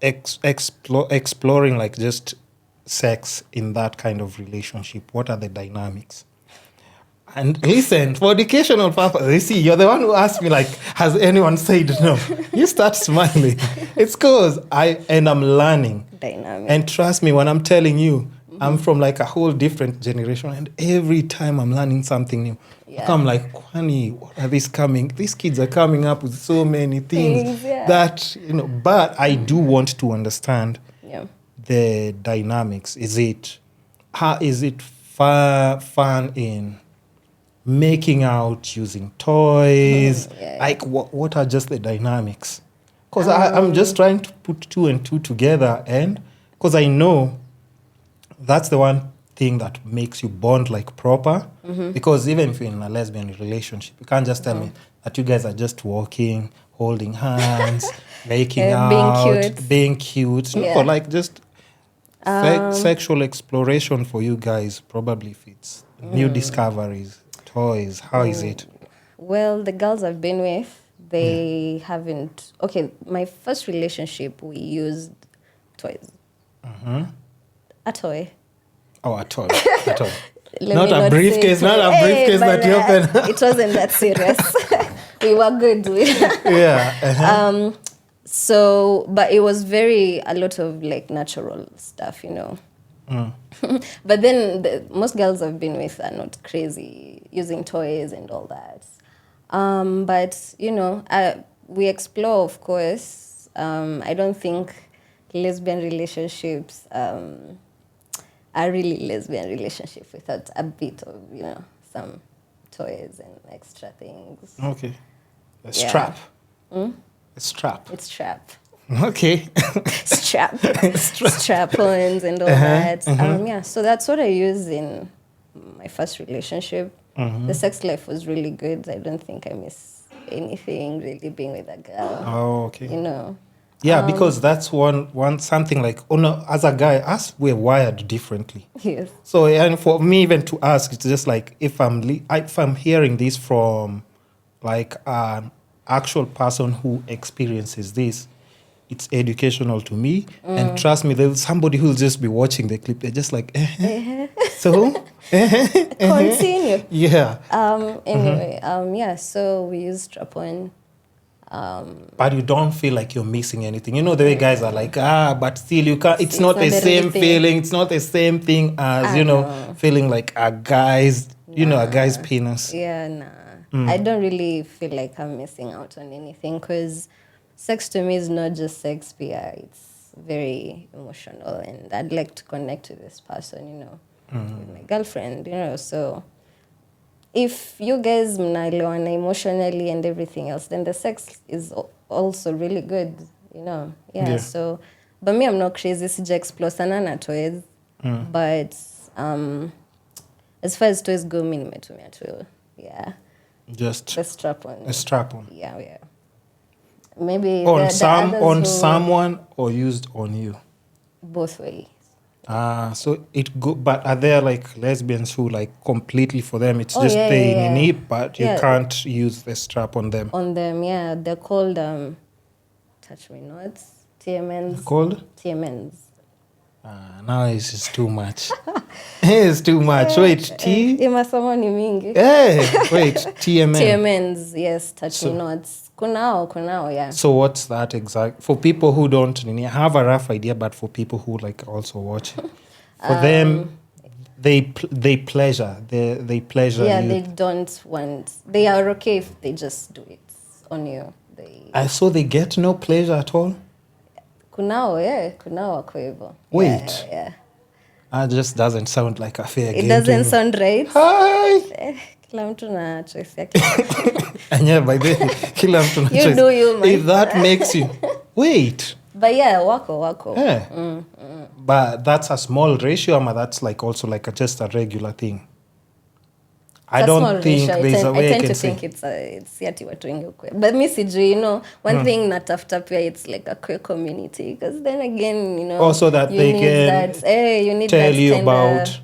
exploring like just sex in that kind of relationship. What are the dynamics? And listen, for educational purpose, you see, you're the one who asked me, like, has anyone said no? You start smiling. It's because I'm learning. Dynamic. And trust me, when I'm telling you, I'm from like a whole different generation. And every time I'm learning something new, I'm like, Kwani, what are these coming? These kids are coming up with so many things that, but I do want to understand the dynamics. Is it fun in making out using toys? Like what are just the dynamics? Because I'm just trying to put 2 and 2 together, and because I know that's the one thing that makes you bond like proper. Because even if you're in a lesbian relationship, you can't just tell me that you guys are just walking, holding hands, making out, being cute. No, like just sexual exploration for you guys probably fits. New discoveries, toys. How is it? Well, the girls I've been with, they haven't. Okay, my first relationship, we used toys. A toy. Oh, a toy. A toy. Not a briefcase, not a briefcase that you open. It wasn't that serious. We were good with it. So, but it was a lot of like natural stuff, But then most girls I've been with are not crazy using toys and all that. But, we explore, of course. I don't think lesbian relationships are really lesbian relationships without a bit of, some toys and extra things. Okay. A strap. A strap. It's trap. Okay. Strap-ons and all that. So that's what I used in my first relationship. The sex life was really good. I don't think I miss anything really being with a girl. Oh, okay. Yeah, because that's one something like, as a guy, us, we're wired differently. Yes. So, and for me even to ask, it's just like, if I'm hearing this from like an actual person who experiences this, it's educational to me. And trust me, there's somebody who'll just be watching the clip. They're just like, so? Continue. Yeah. Anyway, so we use strap-on. But you don't feel like you're missing anything. The way guys are like, but still you can't. It's not the same feeling. It's not the same thing as, feeling like a guy's, a guy's penis. Yeah, nah. I don't really feel like I'm missing out on anything because sex to me is not just sex, Pia. It's very emotional, and I'd like to connect with this person, with my girlfriend, so if you guys mnaelewana emotionally and everything else, then the sex is also really good, so, but me, I'm not crazy, sija explore sana na toys, but as far as toys go, me nimetumia tu, just the strap-on. A strap-on. Yeah. Maybe on someone or used on you? Both ways. So but are there like lesbians who like completely for them it's just staying in it, but you can't use the strap on them? On them, yeah. They're called touch me nots. TMNs. Called? TMNs. Now it's just too much. It's too much. Wait, Imasomo ni mingi. Wait, TMN. TMNs, yes, touch me nots. Kunao, yeah. So what's that exact? For people who don't have a rough idea, but for people who like also watch, for them, they pleasure. They pleasure. Yeah, you. they don't want. They are okay if they just do it on you. So they get no pleasure at all. Kunao wako hivyo. Wait. Yeah. That just doesn't sound like a fair game. It doesn't sound right. Hi. Kila mtu na choice yake. Yeah, by the way, kila mtu na choice. You do you, man. If that makes you wait. But yeah, wako. Yeah. But that's a small ratio, or that's like also like just a regular thing. I don't think there's a way I can say. I tend to think it's yati watu wengi ukwe. But me sijui, one thing natafuta pia, it's like a queer community. Because then again, also that they can you need tell that you about.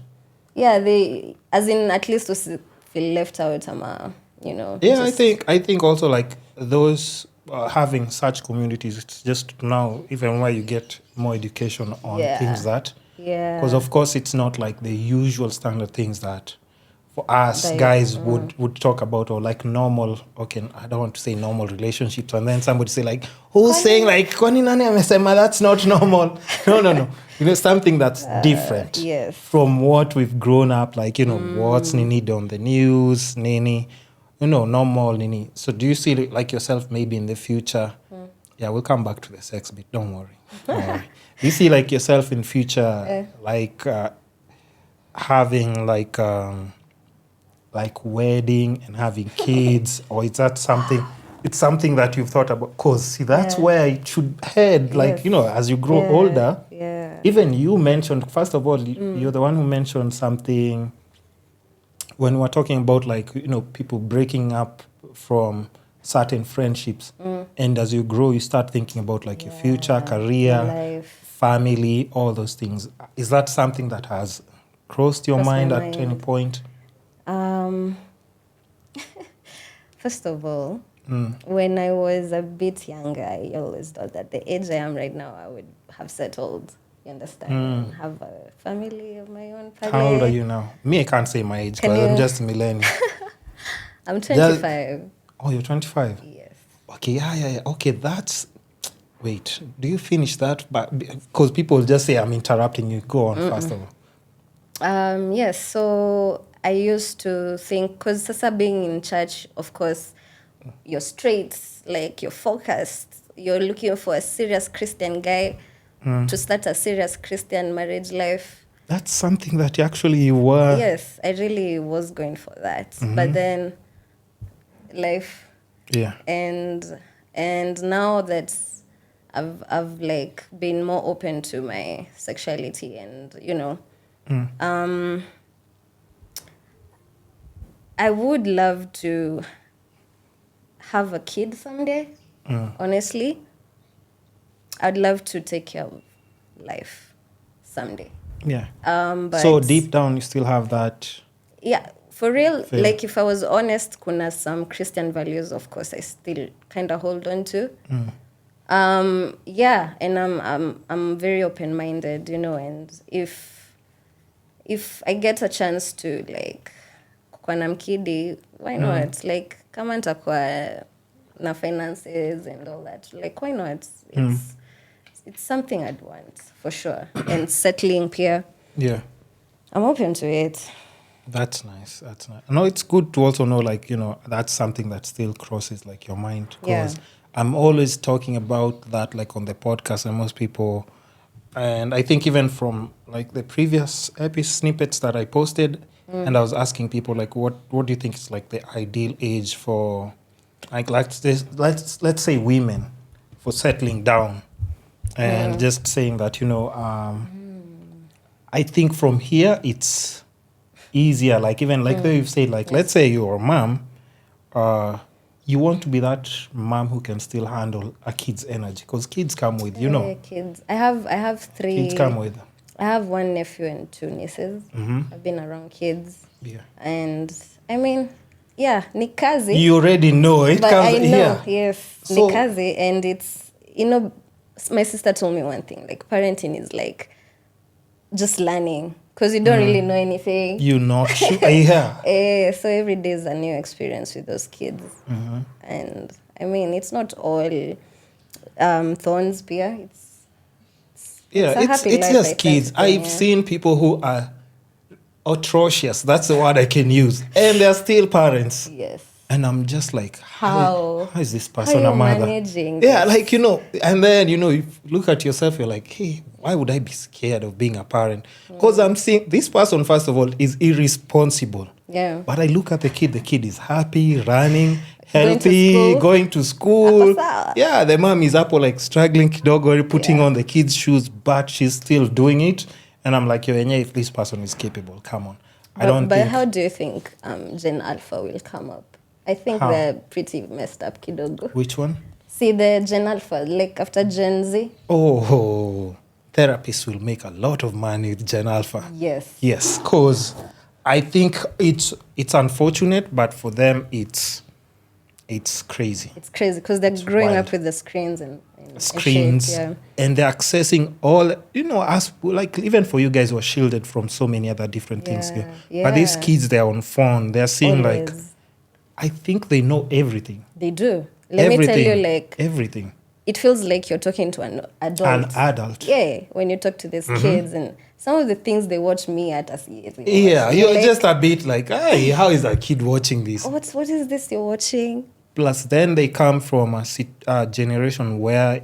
Yeah, they, as in at least to feel left out, Yeah, I think also like those having such communities, it's just now even where you get more education on things that, because of course it's not like the usual standard things that for us guys would talk about, or like normal, okay, I don't want to say normal relationships, and then somebody say like, who's saying like kwani nani amesema that's not normal? No. You know, something that's different from what we've grown up, like, you know, what's nini on the news, nini, you know, normal nini. So do you see like yourself maybe in the future? Yeah, we'll come back to the sex bit, don't worry. Do you see like yourself in future like having like wedding and having kids, or is that something, it's something that you've thought about? Because see, that's where it should head, like, you know, as you grow older. Even you mentioned, first of all, you're the one who mentioned something when we're talking about, like, you know, people breaking up from certain friendships, and as you grow you start thinking about like your future career, life, family, all those things. Is that something that has crossed your mind at any point? First of all, when I was a bit younger, I always thought that the age I am right now, I would have settled, you understand, and have a family of my own. How old are you now? Me, I can't say my age because I'm just a millennial. I'm 25. Oh, you're 25? Yes. Okay, yeah. Okay, that's... Wait, do you finish that? But because people just say I'm interrupting you. Go on, first of all. Yes, so I used to think, because Sasa being in church, of course, you're straight, like you're focused. You're looking for a serious Christian guy to start a serious Christian marriage life. That's something that actually you were... Yes, I really was going for that. But then life... Yeah. And now that I've like been more open to my sexuality and, you know, I would love to have a kid someday. Honestly, I'd love to take care of life someday. Yeah. But so deep down, you still have that. Yeah, for real. Like if I was honest, kuna some Christian values, of course, I still kind of hold on to. Yeah, and I'm very open-minded, you know. And if I get a chance to like kwa na mkidi, why not? Like kama nitakuwa na finances and all that, like why not? It's something I'd want for sure. And settling pia. Yeah. I'm open to it. That's nice. That's nice. No, it's good to also know, like, you know, that's something that still crosses like your mind. Because I'm always talking about that, like on the podcast, and most people, and I think even from like the previous snippets that I posted, and I was asking people like, what do you think is like the ideal age for, like let's say women for settling down, and just saying that, you know, I think from here it's easier. Like even like you've said, like let's say you're a mom, you want to be that mom who can still handle a kid's energy, because kids come with, you know. Kids. I have 3. Kids come with. I have 1 nephew and 2 nieces. I've been around kids. Yeah. And I mean, yeah, ni kazi. You already know it. But I know, yes, so, ni kazi, and it's, you know, my sister told me one thing, like parenting is like just learning, because you don't really know anything. You're not sure. Yeah. So every day is a new experience with those kids. And I mean, it's not all thorns, Pia. It's just kids. I've seen people who are atrocious. That's the word I can use. And they're still parents. Yes. And I'm just like, how is this person a mother? Managing yeah, like, you know, and then, you know, you look at yourself, you're like, hey, why would I be scared of being a parent? Because I'm seeing this person, first of all, is irresponsible. Yeah. But I look at the kid is happy, running, healthy, going to school. Yeah, the mom is up or like struggling, kidogo, putting on the kid's shoes, but she's still doing it. And I'm like, if this person is capable, come on. But how do you think Gen Alpha will come up? I think they're pretty messed up, kidogo. Which one? See, the Gen Alpha, like after Gen Z. Oh, therapists will make a lot of money with Gen Alpha. Yes. Yes, because I think it's unfortunate, but for them it's It's crazy. It's crazy because they're growing wild. up with the screens and screens, shit, and they're accessing all, as like even for you guys who are shielded from so many other different things here. Yeah. But these kids, they're on phone, they're seeing Always. like, I think they know everything. They do. Let me tell you, like, everything. It feels like you're talking to an adult. An adult. Yeah, when you talk to these kids and some of the things they watch me at us. Yeah, you're like, just a bit like, hey, how is a kid watching this? What is this you're watching? Plus, then they come from a generation where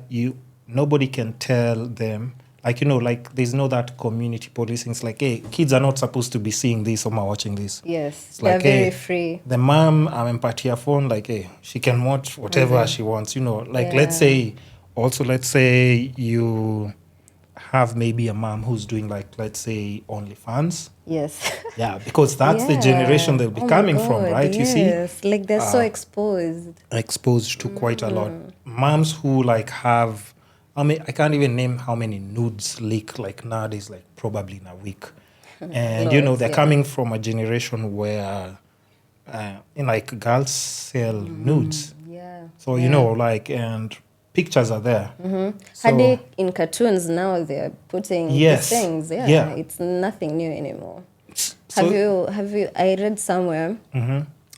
nobody can tell them, like there's no that community policing. It's like, hey, kids are not supposed to be seeing this or watching this. Yes, it's they're like, very hey, free. The mom, empathia phone, like, hey, she can watch whatever she wants. Like let's say you have maybe a mom who's doing like, let's say, OnlyFans. Yes. Yeah, because that's the generation they'll be coming from, right? Yes. You see? Like they're so exposed. Exposed to quite a lot. Moms who like have, I can't even name how many nudes leak like nowadays, like probably in a week. And, they're coming from a generation where, like girls sell nudes. Yeah. So, and pictures are there. So, Hadi in cartoons now they're putting these things. Yeah. It's nothing new anymore. So, have you? I read somewhere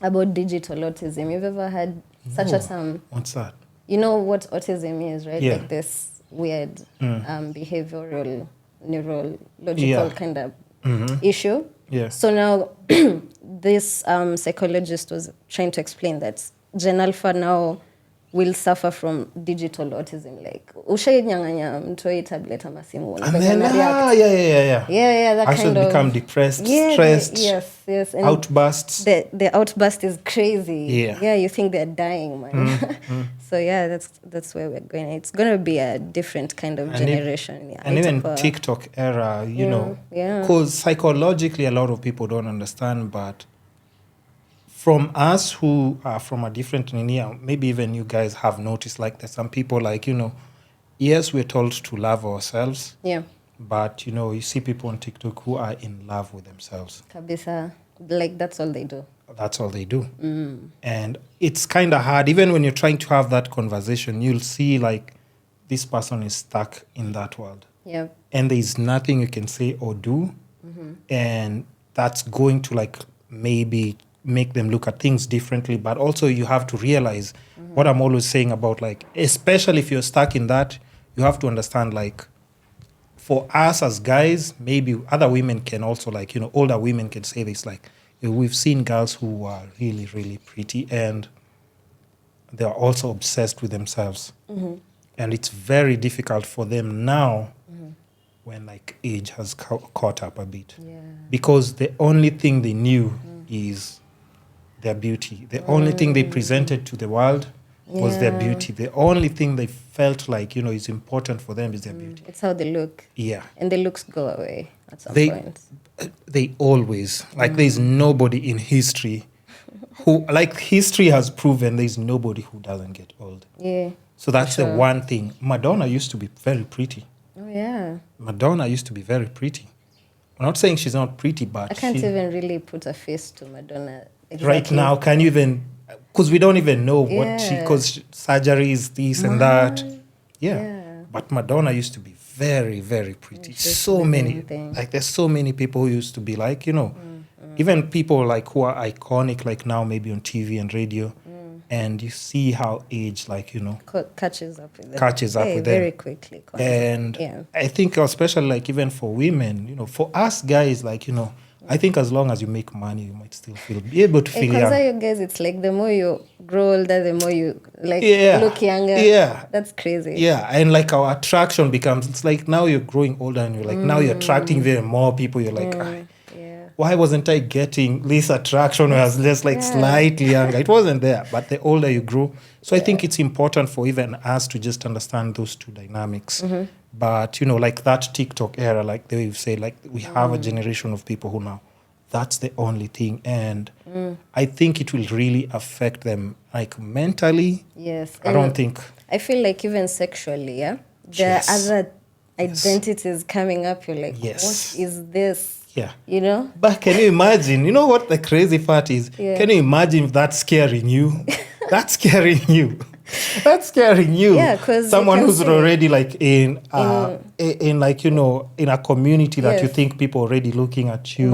about digital autism. You've ever had such a term? What's that? You know what autism is, right? Yeah. Like this weird behavioral, neurological kind of issue. Yeah. So now this psychologist was trying to explain that Gen Alpha now will suffer from digital autism. Like, ushainyanganya mtoi tablet ama simu. And then, yeah. Yeah, that kind of become depressed, stressed. Yes. And outbursts. The outburst is crazy. Yeah, you think they're dying, man. So yeah, that's where we're going. It's gonna be a different kind of generation. And even TikTok era, because psychologically a lot of people don't understand, but from us who are from a different lineage, maybe even you guys have noticed, like there's some people like, yes, we're told to love ourselves. Yeah. But, you see people on TikTok who are in love with themselves. Kabisa. Like, that's all they do. That's all they do. And it's kind of hard. Even when you're trying to have that conversation, you'll see, like, this person is stuck in that world. Yeah. And there's nothing you can say or do. And that's going to, like, maybe make them look at things differently. But also you have to realize what I'm always saying about, like, especially if you're stuck in that, you have to understand, like, for us as guys, maybe other women can also, like, older women can say this, like, we've seen girls who are really, really pretty and they're also obsessed with themselves. And it's very difficult for them now when, like, age has caught up a bit. Yeah. Because the only thing they knew is their beauty. The only thing they presented to the world was their beauty. The only thing they felt like, is important for them is their beauty. It's how they look. Yeah. And the looks go away at some point. They always, like, there's nobody in history who, like, history has proven there's nobody who doesn't get old. Yeah. So that's the one thing. Madonna used to be very pretty. Oh, yeah. Madonna used to be very pretty. I'm not saying she's not pretty, but I can't even really put a face to Madonna. Exactly. Right now, can you even, because we don't even know what because surgery is this and that. Yeah. But Madonna used to be very, very pretty. So many, like, there's so many people who used to be like, even people like who are iconic, like now maybe on TV and radio, and you see how age, like, catches up with them. With them very quickly. And I think especially, like, even for women, for us guys, like, I think as long as you make money, you might still be able to feel young. You guys, it's like the more you grow older, the more you look younger. Yeah. That's crazy. Yeah, and like our attraction becomes, it's like now you're growing older and you're like, now you're attracting very more people. You're like, why wasn't I getting this attraction when I was just like slightly younger? It wasn't there. But the older you grow. So I think it's important for even us to just understand those two dynamics. But, like that TikTok era, like the way you say, like we have a generation of people who now, that's the only thing. And I think it will really affect them, like, mentally. Yes. I feel like even sexually, there are other identities coming up. You're like, what is this? Yeah. But can you imagine, what the crazy part is? Can you imagine if that's scaring you? That's scaring you. That's scaring you. Yeah, because someone who's already like in like, you know, in a community that you think people already looking at you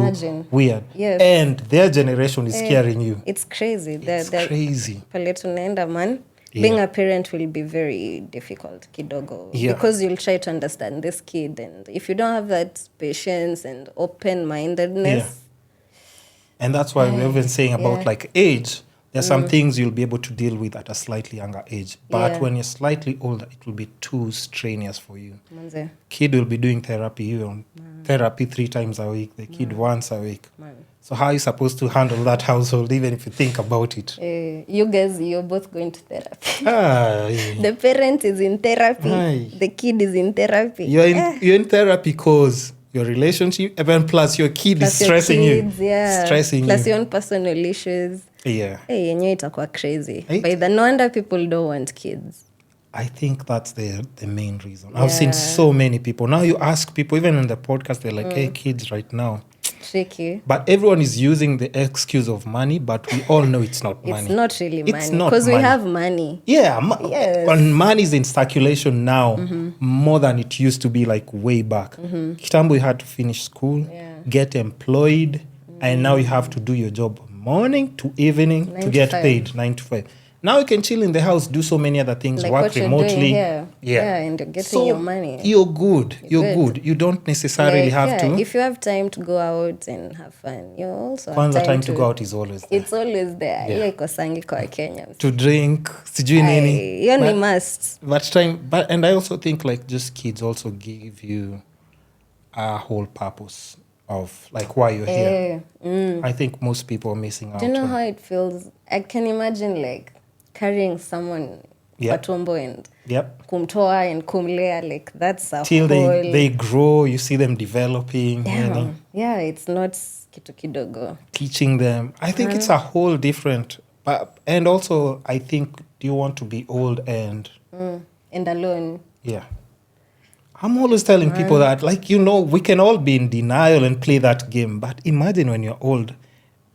weird. Yes. And their generation is scaring you. It's crazy. It's crazy. Pale tunaenda, man. Being a parent will be very difficult, kidogo. Yeah. Because you'll try to understand this kid, and if you don't have that patience and open-mindedness. And that's why we've been saying about like age. There's some things you'll be able to deal with at a slightly younger age. But when you're slightly older, it will be too strenuous for you. Manze. Kid will be doing therapy. You on therapy 3 times a week. The kid once a week. So how are you supposed to handle that household, even if you think about it? You guys, you're both going to therapy. Yeah. The parent is in therapy. The kid is in therapy. You're in therapy because your relationship, even plus your kid is stressing you. Yeah. Stressing plus you. your own personal issues. Yeah. Hey, yenyewe itakuwa crazy. But no wonder people don't want kids. I think that's the main reason. I've seen so many people. Now you ask people, even on the podcast, they're like, hey, kids right now. Tricky. But everyone is using the excuse of money, but we all know it's not money. It's not really money. It's not because we money. have money. Yeah. And money is in circulation now more than it used to be like way back. Kitambo, you had to finish school, get employed, and now you have to do your job morning to evening to get paid 9 to 5. Now you can chill in the house, do so many other things, like work remotely. Yeah, and you're getting your money. You're good. You're good. You don't necessarily have to. If you have time to go out and have fun, you also have time to go out is always there. It's always there. Hiyo ikosangi kwa Kenya. To drink, sijui nini. Hiyo ni must. And I also think like just kids also give you a whole purpose of like why you're here. I think most people are missing out. Do you know how it feels? I can imagine like carrying someone kwa tumbo and kumtoa and kumlea, like that's a till whole... they grow, you see them developing. Yeah, it's not kitu kidogo. Teaching them. I think it's a whole different... and also, I think, do you want to be old and alone? Yeah. I'm always telling people that, like, you know, we can all be in denial and play that game, but imagine when you're old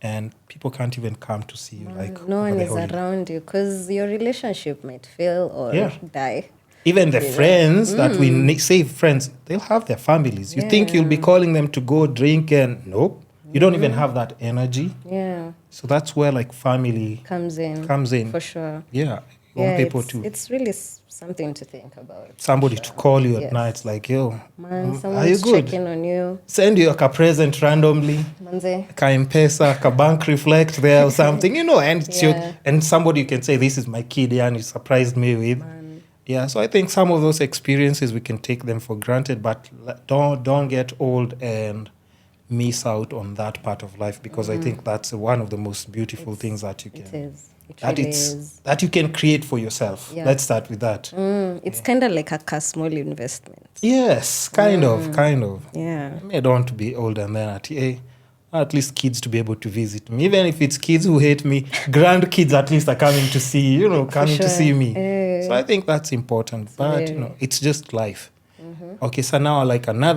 and people can't even come to see you. Like no one is around you because your relationship might fail or die. Even the friends that we say friends, they'll have their families. You think you'll be calling them to go drink and nope. You don't even have that energy. Yeah. So that's where like family comes in. For sure. Yeah. You want people to... It's really something to think about. Somebody to call you at night like, yo, are you good? Checking on you. Send you a present randomly. Manze. Ka M-Pesa, ka bank reflect there or something, you know, and and somebody you can say, this is my kid, and you surprised me with. Yeah, so I think some of those experiences, we can take them for granted, but don't get old and miss out on that part of life, because I think that's one of the most beautiful things that you can... It is. That you can create for yourself. Yeah. Let's start with that. It's kind of like a small investment. Yes, kind of. Yeah. I don't want to be old and then at least kids to be able to visit me. Even if it's kids who hate me, grandkids at least are coming to see, to see me. So I think that's important. But, it's just life. Okay, so now like another